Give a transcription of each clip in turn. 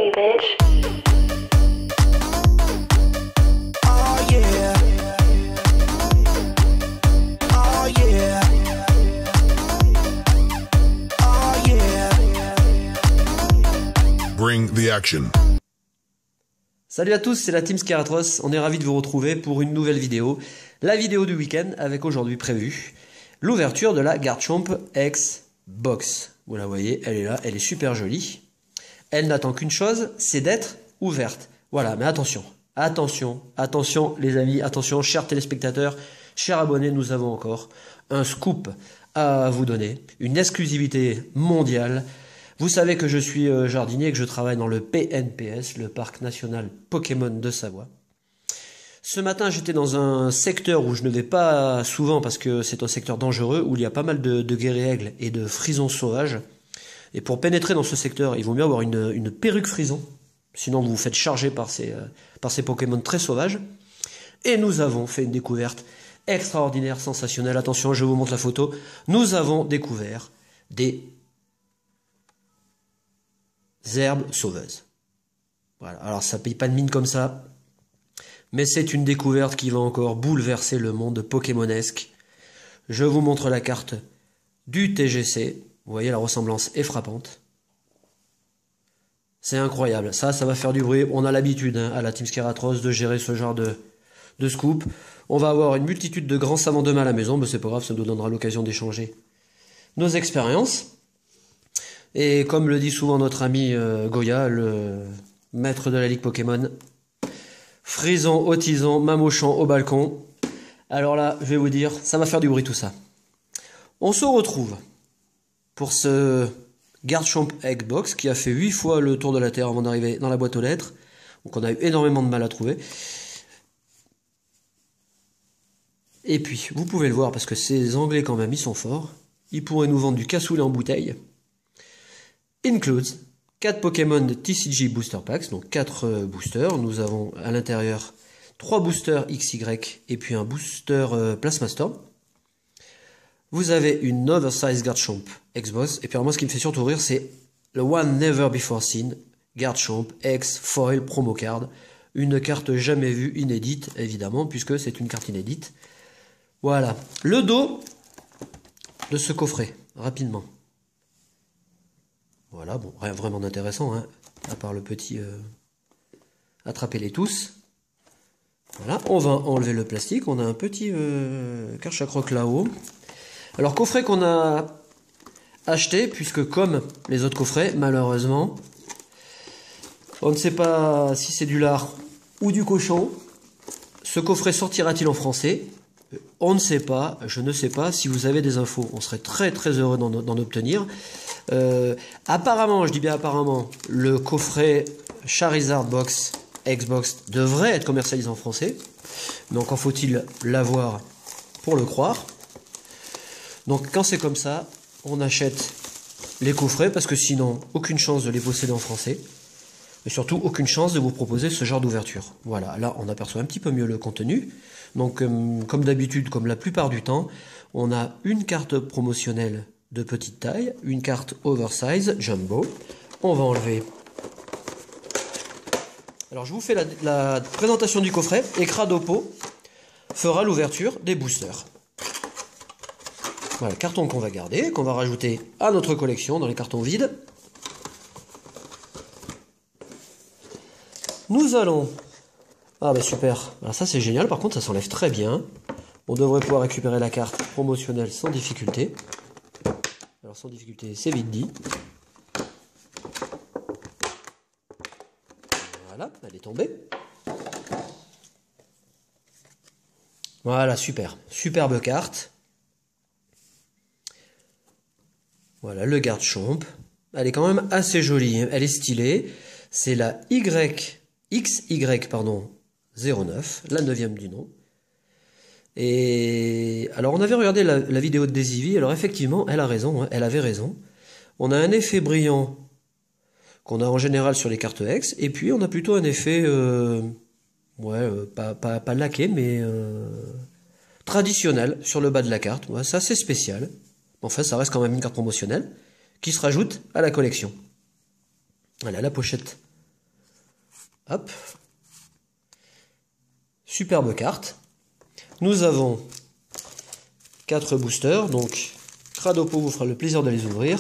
me, bitch. Oh yeah. Oh yeah. Oh yeah. Bring the action. Salut à tous, c'est la Team Scaratros, on est ravis de vous retrouver pour une nouvelle vidéo, la vidéo du week-end avec aujourd'hui prévu l'ouverture de la Garchomp X Box. Vous la voyez, elle est là, elle est super jolie. Elle n'attend qu'une chose, c'est d'être ouverte. Voilà, mais attention, attention, attention les amis, attention chers téléspectateurs, chers abonnés, nous avons encore un scoop à vous donner, une exclusivité mondiale. Vous savez que je suis jardinier et que je travaille dans le PNPS, le Parc National Pokémon de Savoie. Ce matin, j'étais dans un secteur où je ne vais pas souvent parce que c'est un secteur dangereux, où il y a pas mal de guéris-aigles et de frisons sauvages. Et pour pénétrer dans ce secteur, il vaut mieux avoir une perruque frison, sinon vous vous faites charger par ces Pokémon très sauvages. Et nous avons fait une découverte extraordinaire, sensationnelle. Attention, je vous montre la photo. Nous avons découvert des herbes sauveuses. Voilà. Alors ça paye pas de mine comme ça, mais c'est une découverte qui va encore bouleverser le monde pokémonesque. Je vous montre la carte du TGC. Vous voyez, la ressemblance est frappante. C'est incroyable. Ça va faire du bruit. On a l'habitude à la Team Scaratros de gérer ce genre de scoop. On va avoir une multitude de grands savants demain à la maison, mais c'est pas grave, ça nous donnera l'occasion d'échanger nos expériences. Et comme le dit souvent notre ami Goya, le maître de la Ligue Pokémon, frison au tison, mamochant au balcon. Alors là, je vais vous dire, ça va faire du bruit tout ça. On se retrouve pour ce Garchomp Egg Box qui a fait 8 fois le tour de la Terre avant d'arriver dans la boîte aux lettres. Donc on a eu énormément de mal à trouver. Et puis, vous pouvez le voir parce que ces Anglais quand même, ils sont forts. Ils pourraient nous vendre du cassoulet en bouteille. Includes 4 Pokémon de TCG Booster Packs, donc 4 boosters. Nous avons à l'intérieur 3 boosters XY et puis un booster Plasma Storm. Vous avez une Oversize Garchomp X-Box. Et puis alors moi ce qui me fait surtout rire c'est le One Never Before Seen Garchomp X Foil Promo Card. Une carte jamais vue, inédite évidemment puisque c'est une carte inédite. Voilà, le dos de ce coffret, rapidement. Voilà, bon, rien vraiment d'intéressant, hein, à part le petit attrapez-les tous. Voilà, on va enlever le plastique, on a un petit Karchakroc là-haut. Alors, coffret qu'on a acheté, puisque comme les autres coffrets, malheureusement, on ne sait pas si c'est du lard ou du cochon. Ce coffret sortira-t-il en français? On ne sait pas, je ne sais pas. Si vous avez des infos, on serait très très heureux d'en obtenir. Apparemment, je dis bien apparemment, le coffret Charizard Box Xbox devrait être commercialisé en français. Mais encore faut-il l'avoir pour le croire. Donc quand c'est comme ça, on achète les coffrets parce que sinon, aucune chance de les posséder en français. Et surtout, aucune chance de vous proposer ce genre d'ouverture. Voilà, là on aperçoit un petit peu mieux le contenu. Donc comme d'habitude, comme la plupart du temps, on a une carte promotionnelle de petite taille, une carte oversize, jumbo. On va enlever. Alors je vous fais la présentation du coffret et Cradopo fera l'ouverture des boosters. Voilà, carton qu'on va garder, qu'on va rajouter à notre collection dans les cartons vides. Nous allons... Ah bah super, alors ça c'est génial, par contre ça s'enlève très bien. On devrait pouvoir récupérer la carte promotionnelle sans difficulté. Alors sans difficulté, c'est vite dit. Voilà, elle est tombée. Voilà, super, superbe carte. Voilà, le Garchomp. Elle est quand même assez jolie, elle est stylée. C'est la XY, pardon, 09, la 9e du nom. Et alors on avait regardé la vidéo de Daisy, alors effectivement elle a raison, hein, elle avait raison. On a un effet brillant qu'on a en général sur les cartes X, et puis on a plutôt un effet pas laqué mais traditionnel sur le bas de la carte. Ouais, c'est assez spécial. Enfin ça reste quand même une carte promotionnelle qui se rajoute à la collection. Voilà la pochette Hop. Superbe carte. Nous avons 4 boosters, donc Cradopo vous fera le plaisir de les ouvrir.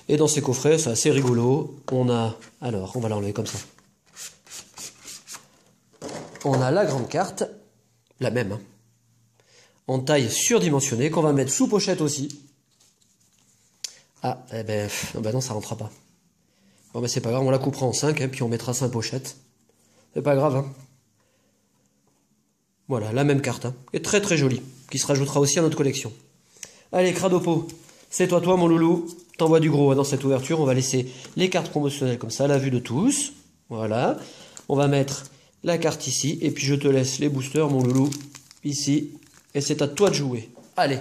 Et dans ces coffrets, c'est assez rigolo. On a, alors, on va l'enlever comme ça. On a la grande carte, la même, hein, en taille surdimensionnée, qu'on va mettre sous pochette aussi. Ah, eh ben non, ça rentrera pas. Bon, ben c'est pas grave, on la coupera en 5, hein, puis on mettra 5 pochettes. C'est pas grave, hein. Voilà, la même carte, hein, qui est très très jolie, qui se rajoutera aussi à notre collection. Allez, Cradopo, c'est toi, mon loulou. T'envoies du gros dans cette ouverture. On va laisser les cartes promotionnelles comme ça, à la vue de tous. Voilà. On va mettre la carte ici. Et puis je te laisse les boosters, mon loulou, ici. Et c'est à toi de jouer. Allez.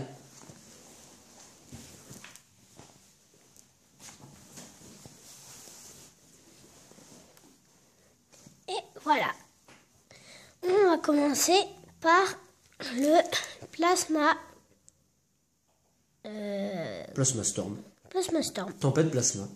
Et voilà. On va commencer par le plasma. Plasma Storm. Plasma Storm. Tempête plasma.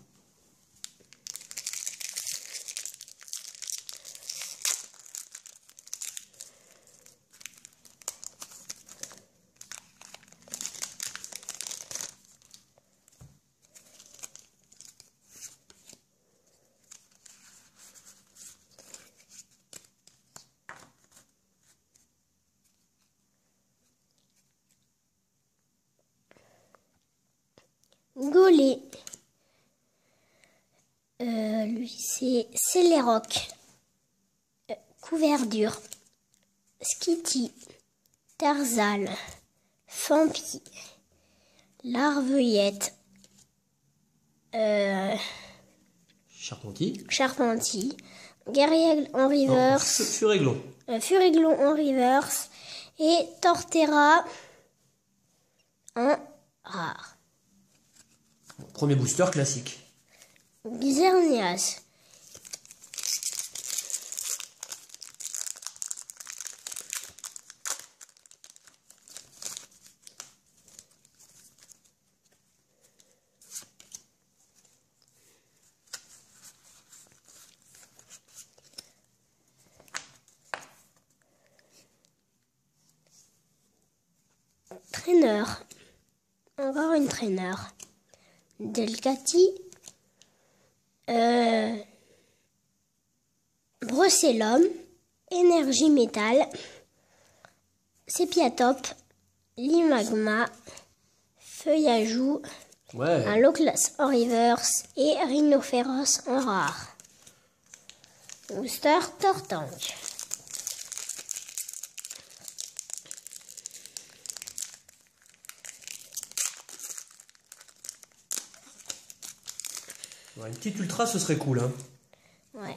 Golé. Lui, c'est Céléroc. Couverture. Skitty. Tarzal. Fampi. Larveuillette. Charpentier. Guerrier en reverse. Furéglon. Furéglon en reverse. Et Torterra en rare. Premier booster classique. Xerneas. Traîneur. Encore une traîneur. Delcati. Brucellum. Énergie métal. Sépiatop. Limagma. Feuillajou. Ouais. Un Loclas en reverse et Rhinophéros en rare. Booster Tortank. Ouais, une petite ultra, ce serait cool, hein. Ouais.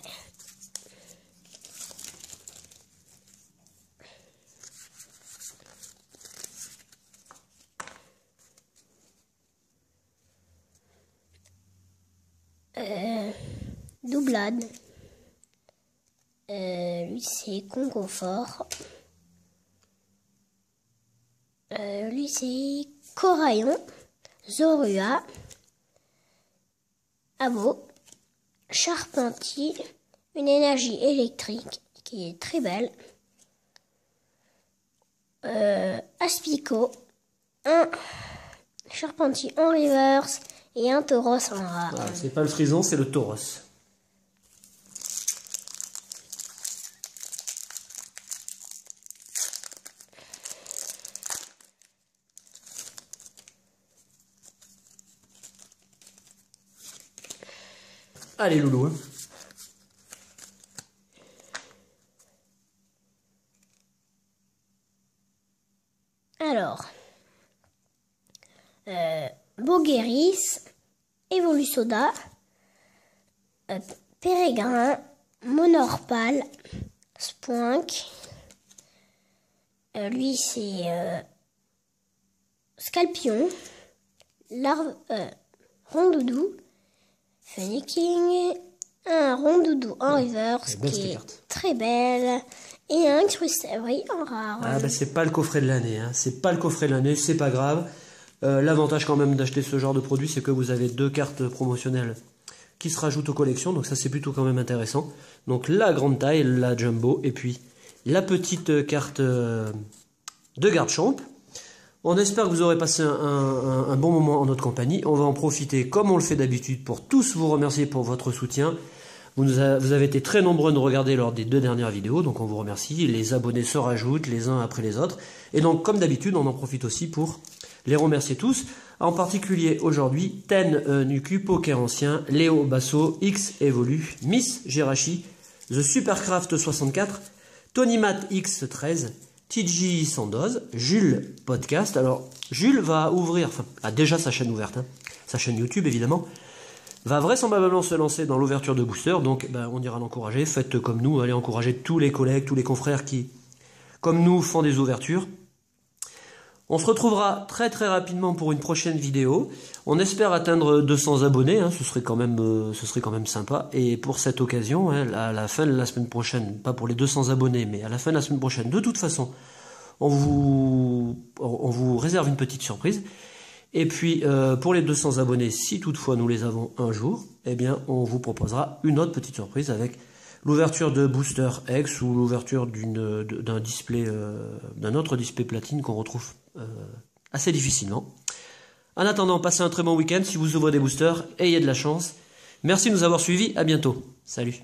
Doublade. Lui c'est Concoffort. Lui c'est Coraillon. Zorua. Abo. Charpentier. Une énergie électrique qui est très belle. Aspico. Un Charpentier en reverse et un Tauros en rare. Ah, c'est pas le frison, c'est le Tauros. Allez, loulou. Hein. Alors, Bogueris, Evolusoda, Pérégrin, Monorpal, Spoink. Lui, c'est Scalpion, Rondoudou, Fenneking, un Rondoudou en reverse qui est très belle, et un Crustavery en rare. Ah bah c'est pas le coffret de l'année, hein. C'est pas le coffret de l'année, c'est pas grave. L'avantage quand même d'acheter ce genre de produit, c'est que vous avez 2 cartes promotionnelles qui se rajoutent aux collections, donc ça c'est plutôt quand même intéressant. Donc la grande taille, la jumbo, et puis la petite carte de Garchomp. On espère que vous aurez passé un bon moment en notre compagnie. On va en profiter comme on le fait d'habitude pour tous vous remercier pour votre soutien. Vous avez été très nombreux à nous regarder lors des 2 dernières vidéos, donc on vous remercie. Les abonnés se rajoutent les uns après les autres. Et donc comme d'habitude, on en profite aussi pour les remercier tous. En particulier aujourd'hui, Ten Nuku, Poker Ancien, Léo Basso, X Evolu, Miss Gerachi, The Supercraft 64, Tony Matt X13, TG Sandoz, Jules Podcast. Alors Jules va ouvrir, enfin a déjà sa chaîne ouverte, hein, sa chaîne YouTube évidemment, va vraisemblablement se lancer dans l'ouverture de boosters, donc on ira l'encourager. Faites comme nous, allez encourager tous les collègues, tous les confrères qui, comme nous, font des ouvertures. On se retrouvera très très rapidement pour une prochaine vidéo. On espère atteindre 200 abonnés, hein, ce serait quand même sympa. Et pour cette occasion, hein, à la fin de la semaine prochaine, pas pour les 200 abonnés, mais à la fin de la semaine prochaine, de toute façon, on vous réserve une petite surprise. Et puis pour les 200 abonnés, si toutefois nous les avons un jour, eh bien on vous proposera une autre petite surprise avec l'ouverture de Booster X ou l'ouverture d'un display, d'un autre display platine qu'on retrouve assez difficilement. En attendant, passez un très bon week-end. Si vous ouvrez des boosters, ayez de la chance. Merci de nous avoir suivis. À bientôt. Salut.